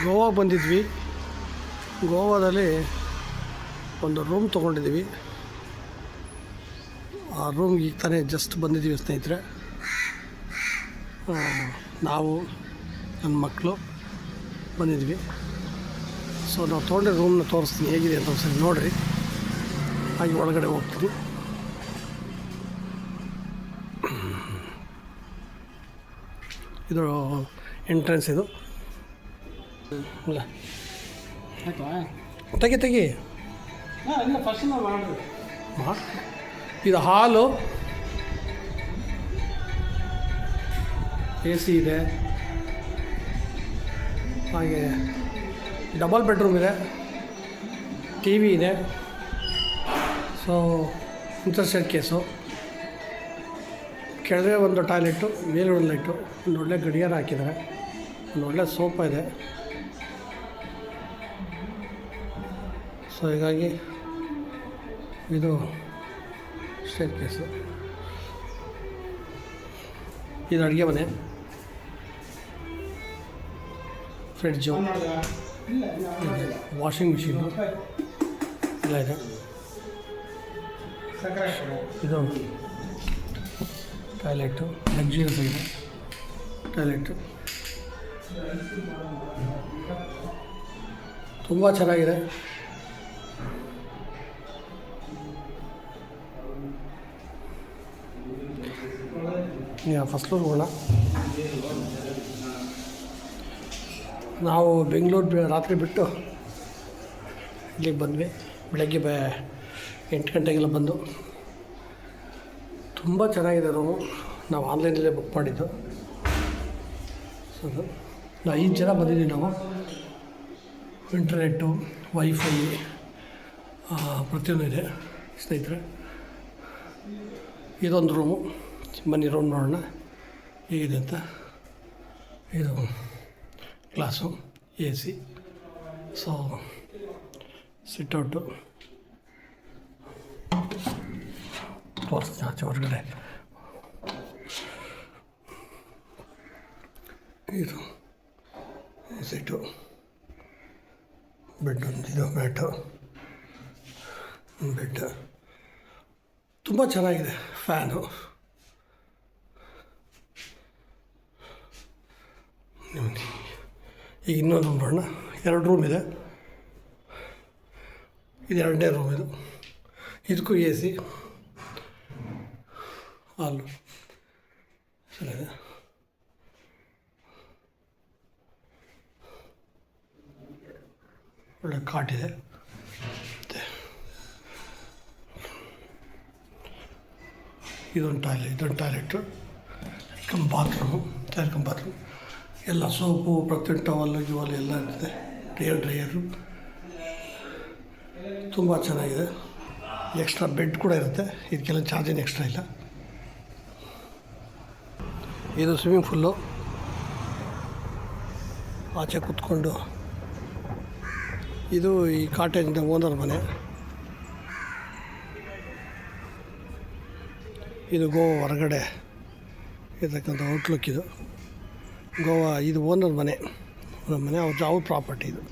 ಗೋವಾ ಬಂದಿದ್ವಿ. ಗೋವಾದಲ್ಲಿ ಒಂದು ರೂಮ್ ತೊಗೊಂಡಿದ್ದೀವಿ. ಆ ರೂಮ್ಗೆ ಈಗ ತಾನೇ ಜಸ್ಟ್ ಬಂದಿದ್ದೀವಿ ಸ್ನೇಹಿತರೆ. ನಾವು ನನ್ನ ಮಕ್ಕಳು ಬಂದಿದ್ವಿ. ಸೊ ನಾವು ತೊಗೊಂಡೆ ರೂಮ್ನ ತೋರಿಸ್ತೀನಿ ಹೇಗಿದೆ ಅಂತ ಸರಿ ನೋಡಿರಿ. ಹಾಗೆ ಒಳಗಡೆ ಹೋಗ್ತೀನಿ. ಇದು ಎಂಟ್ರೆನ್ಸ್. ಇದು ಇಲ್ಲ ತೆಗಿ ಇದು ಹಾಲು. AC ಇದೆ, ಹಾಗೆ ಡಬಲ್ ಬೆಡ್ರೂಮ್ ಇದೆ, TV ಇದೆ. So interstate case. ಕೆಳಗೆ ಒಂದು ಟಾಯ್ಲೆಟು, ಮೇಲೆ ಒಂದು ಲೈಟು, ಒಂದು ಒಳ್ಳೆ ಗಡಿಯಾರ ಹಾಕಿದ್ದಾರೆ, ಒಂದು ಒಳ್ಳೆ ಸೋಫಾ ಇದೆ. ಸೊ ಹೀಗಾಗಿ ಇದು ಸ್ಟೇರ್ ಕೇಸು. ಇದು ಅಡುಗೆ ಮನೆ, ಫ್ರಿಡ್ಜು, ವಾಷಿಂಗ್ ಮಿಷಿನು ಎಲ್ಲ ಇದೆ. ಇದು ಟಾಯ್ಲೆಟು, ಲಕ್ಸುರಿಯಸ್ ಆಗಿದೆ ಟಾಯ್ಲೆಟು. ತುಂಬ ಚೆನ್ನಾಗಿದೆ. ಫಸ್ಟ್ ಫ್ಲೋರ್ ಹೋಗೋಣ. ನಾವು ಬೆಂಗಳೂರು ರಾತ್ರಿ ಬಿಟ್ಟು ಇಲ್ಲಿಗೆ ಬಂದ್ವಿ. ಬೆಳಗ್ಗೆ 8 ಗಂಟೆಗೆಲ್ಲ ಬಂದು. ತುಂಬ ಚೆನ್ನಾಗಿದೆ ರೂಮು. ನಾವು ಆನ್ಲೈನಲ್ಲೇ ಬುಕ್ ಮಾಡಿದ್ದು. ಸೊ ನಾವು 5 ಜನ ಬಂದಿದ್ದೀವಿ. ನಾವು ಇಂಟರ್ನೆಟ್ಟು, ವೈಫೈ ಪ್ರತಿಯೊಂದು ಇದೆ ಸ್ನೇಹಿತರೆ. ಇದೊಂದು ರೂಮು. ಬನ್ನಿ ರೂಮ್ ನೋಡೋಣ ಹೇಗಿದೆ ಅಂತ. ಇದು ಗ್ಲಾಸು, AC. ಸೊ ಸಿಟ್ಔಟು ತೋರಿಸ್ತೀನಿ ಆಚೆ ಹೊರಗಡೆ. ಇದು ಸೀಟು, ಬೆಡ್, ಇದು ಮ್ಯಾಟು, ಬೆಡ್ ತುಂಬ ಚೆನ್ನಾಗಿದೆ. ಫ್ಯಾನು. ಈಗ ಇನ್ನೊಂದು ರೂಮ್ ನೋಡೋಣ. 2 ರೂಮ್ ಇದೆ. ಇದು 2ನೇ ರೂಮ್. ಇದಕ್ಕೂ AC, ಹಾಲು ಚೆನ್ನಾಗಿದೆ. ಒಳ್ಳೆ ಕಾಟಿದೆ. ಇದೊಂದು ಟಾಯ್ಲೆಟು, ಬಾತ್ರೂಮು, ಬಾತ್ರೂಮ್ ಎಲ್ಲ ಸೋಪು, ಪ್ರತಿಯೊಂದು ಟವಲ್ಲು ಗಿವಲ್ಲು ಎಲ್ಲ ಇರ್ತದೆ. ಡ್ರೈಯರು ತುಂಬ ಚೆನ್ನಾಗಿದೆ. ಎಕ್ಸ್ಟ್ರಾ ಬೆಡ್ ಕೂಡ ಇರುತ್ತೆ. ಇದಕ್ಕೆಲ್ಲ ಚಾರ್ಜ್ ಏನು ಎಕ್ಸ್ಟ್ರಾ ಇಲ್ಲ. ಇದು ಸ್ವಿಮ್ಮಿಂಗ್ ಫುಲ್ಲು. ಆಚೆ ಕೂತ್ಕೊಂಡು. ಇದು ಈ ಕಾಟೇಜಿಂದ ಓನರ್ ಮನೆ. ಇದು ಗೋವಾ ಹೊರಗಡೆ ಇರ್ತಕ್ಕಂಥ ಔಟ್ಲುಕ್. ಇದು ಗೋವಾ. ಇದು ಓನರ್ ಮನೆ, ಅವ್ರ ಪ್ರಾಪರ್ಟಿ ಇದು.